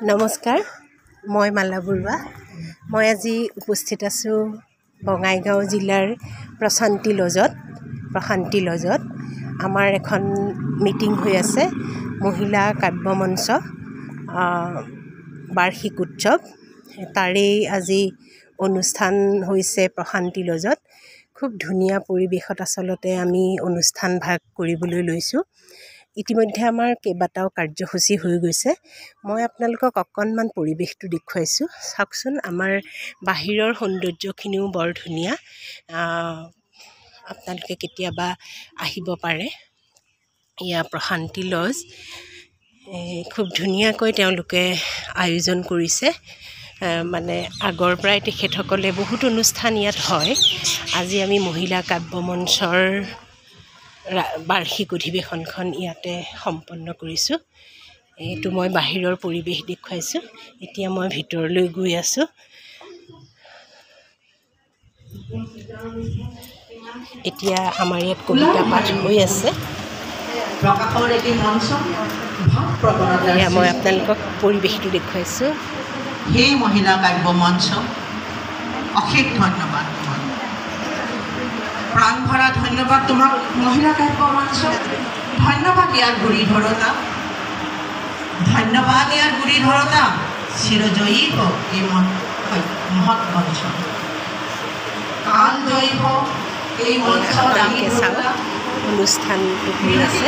নমস্কাৰ, মই মালা বৰুৱা। মই আজি উপস্থিত আছোঁ বঙাইগাঁও জিলাৰ প্ৰশান্তি লজত। আমাৰ এখন মিটিং হৈ আছে, মহিলা কাব্য মঞ্চ বাৰ্ষিক উৎসৱ। তাৰেই আজি অনুষ্ঠান হৈছে প্ৰশান্তি লজত। খুব ধুনীয়া পৰিৱেশত আচলতে আমি অনুষ্ঠান ভাগ কৰিবলৈ লৈছোঁ। ইতিমধ্যে আমাৰ কেইবাটাও কাৰ্যসূচী হৈ গৈছে। মই আপোনালোকক অকণমান পৰিৱেশটো দেখুৱাইছোঁ। চাওকচোন, আমাৰ বাহিৰৰ সৌন্দৰ্যখিনিও বৰ ধুনীয়া। আপোনালোকে কেতিয়াবা আহিব পাৰে। এয়া প্ৰশান্তি লজ। খুব ধুনীয়াকৈ তেওঁলোকে আয়োজন কৰিছে। মানে আগৰ পৰাই তেখেতসকলে বহুত অনুষ্ঠান ইয়াত হয়। আজি আমি মহিলা কাব্য মঞ্চৰ বাৰ্ষিক অধিৱেশনখন ইয়াতে সম্পন্ন কৰিছোঁ। এইটো মই বাহিৰৰ পৰিৱেশ দেখুৱাইছোঁ। এতিয়া মই ভিতৰলৈ গৈ আছোঁ। এতিয়া আমাৰ ইয়াত কবিতা পাঠ হৈ আছে। এয়া মই আপোনালোকক পৰিৱেশটো দেখুৱাইছোঁ। সেই মহিলা কাব্য মঞ্চ, অশেষ ধন্যবাদ তোমাক, প্ৰাণ ভৰা ধন্যবাদ তোমাক মহিলা কাব্য মঞ্চ। ধন্যবাদ ইয়াৰ গুৰি ধৰোতা, চিৰজয়ী হওক এই মহৎ মঞ্চ। কাল জয়ী হওক এই মঞ্চ। অনুষ্ঠানটো হৈ আছে।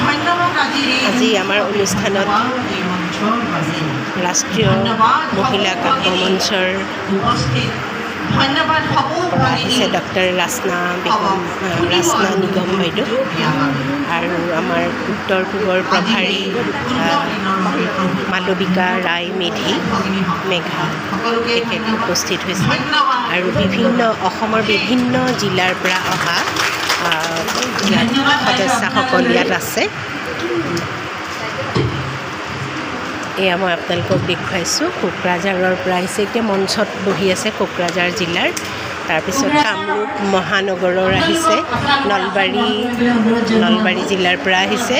ধন্যবাদ আজি আমাৰ অনুষ্ঠানত ৰাষ্ট্ৰীয় মহিলা কাব্য মঞ্চৰ ধন্যবাদ পৰা আহিছে ডক্টৰ ৰাচনা নিগম বাইদেউ, আৰু আমাৰ উত্তৰ পূবৰ প্ৰভাৰী মালবিকা ৰায় মেঘা তেখেত উপস্থিত হৈছে, আৰু অসমৰ বিভিন্ন জিলাৰ পৰা অহা সদস্যসকল ইয়াত আছে। এয়া মই আপোনালোকক দেখুৱাইছোঁ। কোকৰাঝাৰৰ পৰা আহিছে, এতিয়া মঞ্চত বহি আছে কোকৰাঝাৰ জিলাৰ। তাৰপিছত কামৰূপ মহানগৰৰ আহিছে, নলবাৰী জিলাৰ পৰা আহিছে।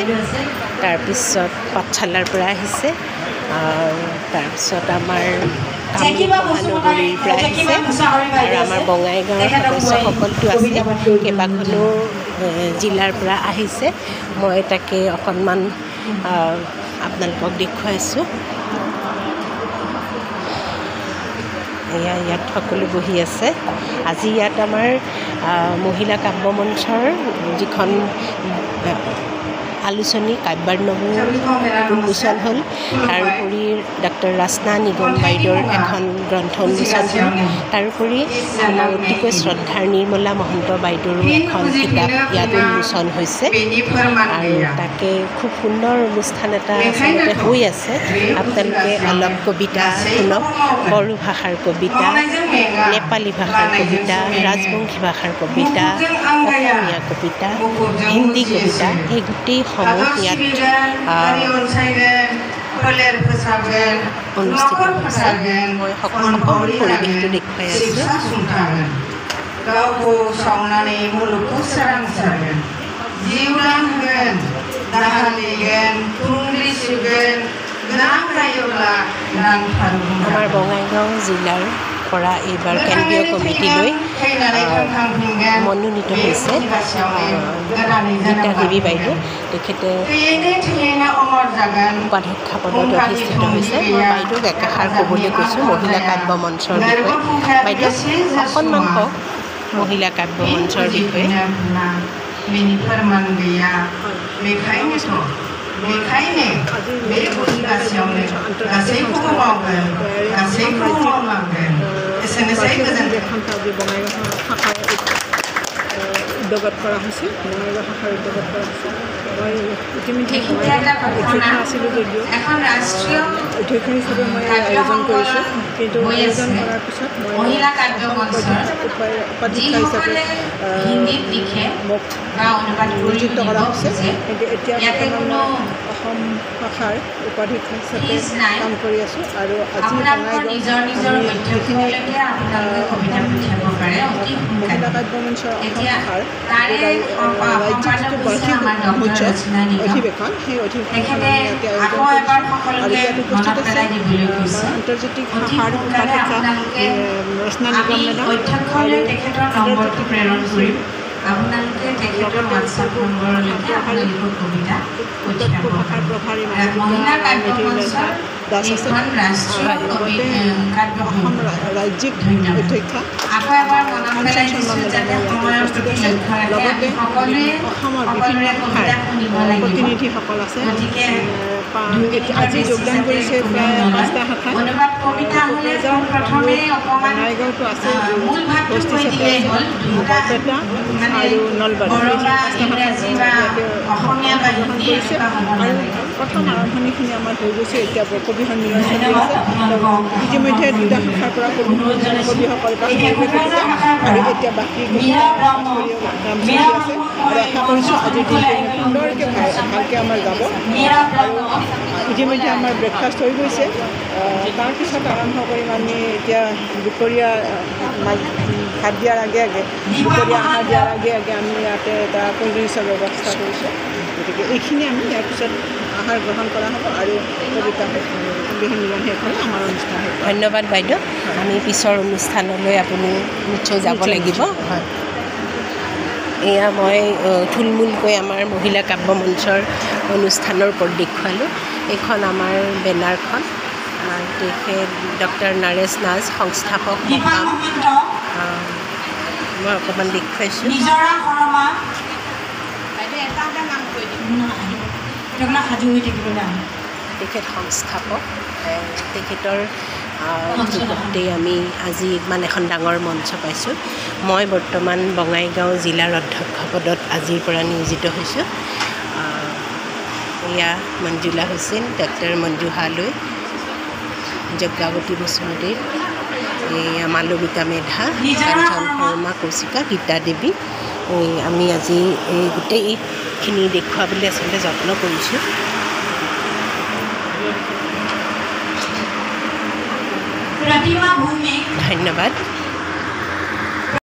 তাৰপিছত পাঠশালাৰ পৰা আহিছে, তাৰপিছত আমাৰ কামৰূপ মহানগৰীৰ পৰা আহিছে, আৰু আমাৰ বঙাইগাঁৱৰ সদস্যসকলতো আছে, কেইবাখনো জিলাৰ পৰা আহিছে। মই তাকে অকণমান আপোনালোকক দেখুৱাইছোঁ। ইয়াত সকলো বহি আছে। আজি ইয়াত আমাৰ মহিলা কাব্য মঞ্চৰ যিখন আলোচনী কাব্যাৰ্ণৱো উন্মোচন হ'ল। তাৰোপৰি ডক্টৰ ৰাচনা নিগম বাইদেউৰ এখন গ্ৰন্থ উন্মোচন হ'ল। তাৰোপৰি আমাৰ অতিকৈ শ্ৰদ্ধাৰ নিৰ্মলা মহন্ত বাইদেউৰো এখন কিতাপ ইয়াত উন্মোচন হৈছে, আৰু তাকে খুব সুন্দৰ অনুষ্ঠান এটা আচলতে হৈ আছে। আপোনালোকে অলপ কবিতা শুনক। বড়ো ভাষাৰ কবিতা, নেপালী ভাষাৰ কবিতা, ৰাজবংশী ভাষাৰ কবিতা, অসমীয়া কবিতা, হিন্দী কবিতা, এই গোটেইসমূহ ইয়াত অনুষ্ঠিত হৈছে। মই সকলো পৰিৱেশটো দেখুৱাই আছোঁ। गावखौ सावनानै मुलुगखौ सोरांसारगोन, जिउदां होगोन, दाहा लिरगोन, थुंग्रि सिबगोन, गोनां जायोब्ला नांथारगौ। আমাৰ বঙাইগাঁও জিলাৰ পৰা এইবাৰ কেন্দ্ৰীয় কমিটিলৈ মনোনীত হৈছে গীতা দেৱী বাইদেউ। তেখেতে উপাধ্যক্ষা পদত অধিষ্ঠিত হৈছে। মই বাইদেউক একেষাৰ ক'বলৈ কৈছোঁ মহিলা কাব্য মঞ্চৰ বিষয়ে। বাইদেউ অকণমান কওক মহিলা কাব্য মঞ্চৰ বিষয়ে। बेखायनो बे उदासियावनो गासैखौबो मावगोन, गासैखौबो मावलांगोन। एसेनोसै गोजोन्थों। উদ্যোগত কৰা হৈছে, বঙাইগাঁও ভাষাৰ উদ্যোগত কৰা হৈছে। মই ইতিমধ্যে অধ্যক্ষ আছিলোঁ যদিও অধ্যক্ষ হিচাপে মই আয়োজন কৰিছোঁ, কিন্তু আয়োজন কৰাৰ পিছত মই উপাধ্যক্ষ হিচাপে মোক নিযুক্ত কৰা হৈছে। কিন্তু এতিয়া বৰ্তমান অসম শাখাৰ উপাধ্যক্ষ হিচাপে কাম কৰি আছোঁ আৰু আজি বঙাইগাঁও যিখিনি মহিলা কাব্য মঞ্চৰ অসম শাখাৰ ৰাজ্যিক যিটো বাৰ্ষিক মহোৎসৱ অধিৱেশন সেই অধিৱেশন ইয়াতে আয়োজন কৰিছোঁ আৰু ইয়াত উপস্থিত আছে আন্তৰ্জাতিক শাখাৰ উপাধ্যক্ষ ৰচনা নিগম মেডাম আৰু আন্তৰ্জাতিক আপোনালোকে তেখেতৰ হোৱাটছআপ নম্বৰলৈকে আপোনালোকৰ কবিতা ভাষাৰ প্ৰভাৰী মহিলা কাব্য মঞ্চৰ এইখন ৰাষ্ট্ৰীয় অসম ৰাজ্যিক অধ্যক্ষ আকৌ এবাৰ মনত পেলাই দিছোঁ যাতে সময়ৰ প্ৰতি লক্ষ্য ৰাখে সকলোৱে অসমৰ বিভিন্ন শাখাৰ প্ৰতিনিধিসকল আছে গতিকে আজি যোগদান কৰিছে প্ৰায় 5টা শাখাত অনুবাদ কবিতা হ'লে প্ৰথমে অকণমান বঙাইগাঁওতো আছে মূল ভাৱটো কৈ দিলেই হ'ল বৰপেটা আৰু নলবাৰী অসমীয়া বা হিন্দী আৰু প্ৰথম আৰম্ভণিখিনি আমাৰ হৈ গৈছে এতিয়া কবি সন্মিলন চলি আছে ইতিমধ্যে 2টা শাখাৰ পৰা কবিসকল আৰু এতিয়া বাকী কাম চলি আছে আৰু আশা কৰিছোঁ আজিৰ দিনটো সুন্দৰকৈ ভালকৈ আমাৰ যাব আৰু ইতিমধ্যে আমাৰ ব্ৰেকফাষ্ট হৈ গৈছে তাৰপিছত আৰম্ভ কৰিম আমি এতিয়া দুপৰীয়া ভাত দিয়াৰ আগে দুপৰীয়া আহাৰ দিয়াৰ আগে আমি ইয়াতে এটা ক'ল্ড ড্ৰিংকছৰ ব্যৱস্থা কৰিছোঁ গতিকে এইখিনি আমি ইয়াৰ পিছত আহাৰ গ্ৰহণ কৰা হ'ব আৰু কবিতা সন্মিলন শেষ হ'লে আমাৰ অনুষ্ঠান শেষ। ধন্যবাদ বাইদেউ আমি পিছৰ অনুষ্ঠানলৈ আপুনি নিশ্চয় যাব লাগিব হয় এয়া মই থুলমূলকৈ আমাৰ মহিলা কাব্য মঞ্চৰ অনুষ্ঠানৰ ওপৰত দেখুৱালোঁ এইখন আমাৰ বেনাৰখন তেখেত ডক্টৰ নৰেশ নাজ সংস্থাপক মই অকণমান দেখুৱাইছোঁ তেখেত সংস্থাপক তেখেতৰ যুগতেই আমি আজি ইমান এখন ডাঙৰ মঞ্চ পাইছোঁ মই বৰ্তমান বঙাইগাঁও জিলাৰ অধ্যক্ষ পদত আজিৰ পৰা নিয়োজিত হৈছোঁ এয়া মঞ্জুলা হুছেইন ডক্টৰ মঞ্জু হালৈ যজ্ঞাৱতী বসুমতী এয়া মালবিকা মেধা কাঞ্চন শৰ্মা কৌশিকা গীতা দেৱী আমি আজি এই গোটেইখিনি দেখুৱাবলৈ আচলতে যত্ন কৰিছোঁ ধন্যবাদ।